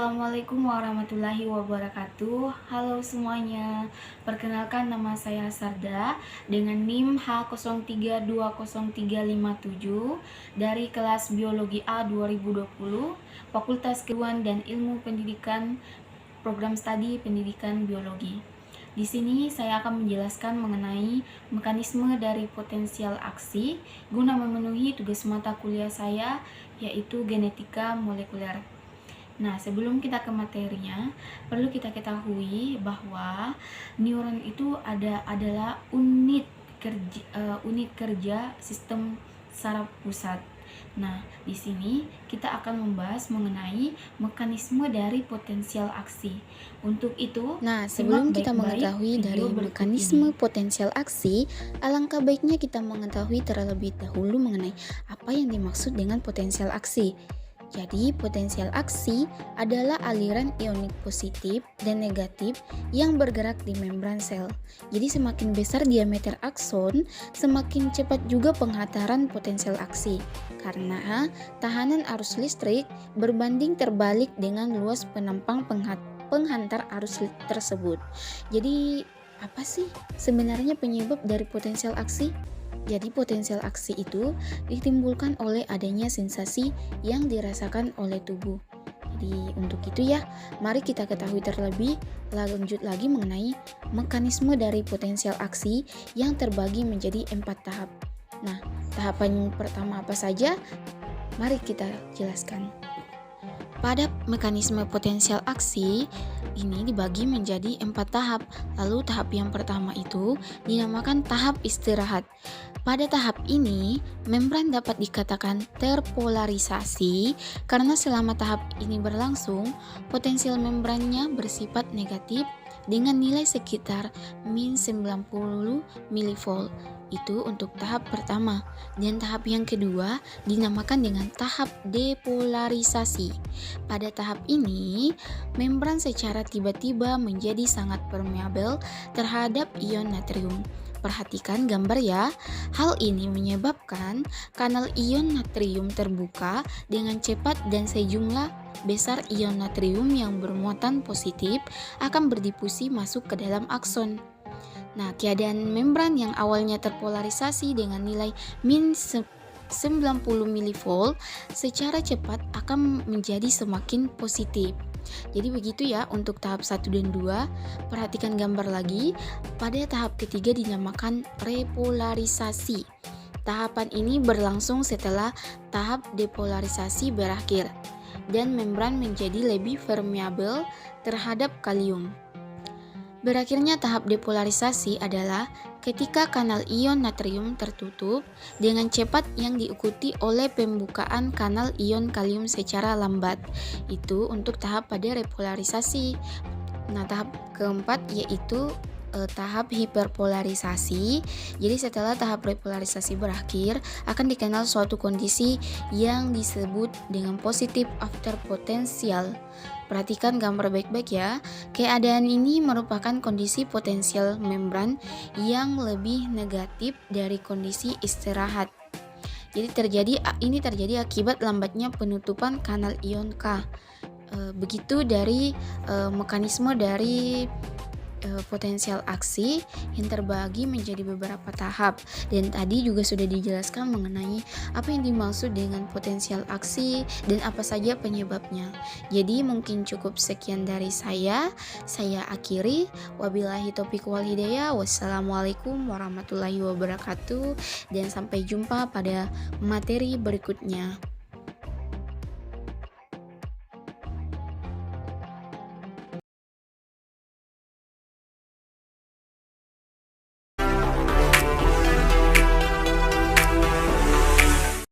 Assalamualaikum warahmatullahi wabarakatuh. Halo semuanya. Perkenalkan, nama saya Sarda dengan NIM H032037 dari kelas Biologi A 2020, Fakultas Keguruan dan Ilmu Pendidikan, Program Studi Pendidikan Biologi. Di sini saya akan menjelaskan mengenai mekanisme dari potensial aksi guna memenuhi tugas mata kuliah saya, yaitu genetika molekuler. Nah, sebelum kita ke materinya, perlu kita ketahui bahwa neuron itu adalah unit kerja sistem saraf pusat. Nah, di sini kita akan membahas mengenai mekanisme dari potensial aksi. Untuk itu, Sebelum kita mengetahui dari mekanisme potensial aksi, alangkah baiknya kita mengetahui terlebih dahulu mengenai apa yang dimaksud dengan potensial aksi. Jadi, potensial aksi adalah aliran ionik positif dan negatif yang bergerak di membran sel. Jadi, semakin besar diameter akson, semakin cepat juga penghantaran potensial aksi. Karena tahanan arus listrik berbanding terbalik dengan luas penampang penghantar arus tersebut. Jadi, apa sih sebenarnya penyebab dari potensial aksi? Jadi potensial aksi itu ditimbulkan oleh adanya sensasi yang dirasakan oleh tubuh. Jadi untuk itu ya, mari kita ketahui terlebih lanjut lagi mengenai mekanisme dari potensial aksi yang terbagi menjadi 4 tahap. Nah, tahapan pertama apa saja? Mari kita jelaskan. Pada mekanisme potensial aksi ini dibagi menjadi 4 tahap. Lalu tahap yang pertama itu dinamakan tahap istirahat. Pada tahap ini, membran dapat dikatakan terpolarisasi karena selama tahap ini berlangsung, potensial membrannya bersifat negatif dengan nilai sekitar min 90 mV. Itu untuk tahap pertama. Dan tahap yang kedua dinamakan dengan tahap depolarisasi. Pada tahap ini, membran secara tiba-tiba menjadi sangat permeabel terhadap ion natrium. Perhatikan gambar ya. Hal ini menyebabkan kanal ion natrium terbuka dengan cepat dan sejumlah besar ion natrium yang bermuatan positif akan berdifusi masuk ke dalam akson. Nah, keadaan membran yang awalnya terpolarisasi dengan nilai min 90 mV secara cepat akan menjadi semakin positif. Jadi begitu ya untuk tahap 1 dan 2. Perhatikan gambar lagi. Pada tahap ketiga dinamakan repolarisasi. Tahapan ini berlangsung setelah tahap depolarisasi berakhir dan membran menjadi lebih permeabel terhadap kalium. Berakhirnya tahap depolarisasi adalah ketika kanal ion natrium tertutup dengan cepat yang diikuti oleh pembukaan kanal ion kalium secara lambat. Itu untuk tahap pada repolarisasi. Nah, tahap keempat yaitu tahap hiperpolarisasi. Jadi setelah tahap repolarisasi berakhir, akan dikenal suatu kondisi yang disebut dengan positif after potential. Perhatikan gambar baik-baik ya. Keadaan ini merupakan kondisi potensial membran yang lebih negatif dari kondisi istirahat. Jadi ini terjadi akibat lambatnya penutupan kanal ion K. Begitu dari mekanisme dari potensial aksi yang terbagi menjadi beberapa tahap, dan tadi juga sudah dijelaskan mengenai apa yang dimaksud dengan potensial aksi dan apa saja penyebabnya. Jadi mungkin cukup sekian dari saya akhiri. Wabillahi taufiq wal hidayah. Wassalamualaikum warahmatullahi wabarakatuh, dan sampai jumpa pada materi berikutnya.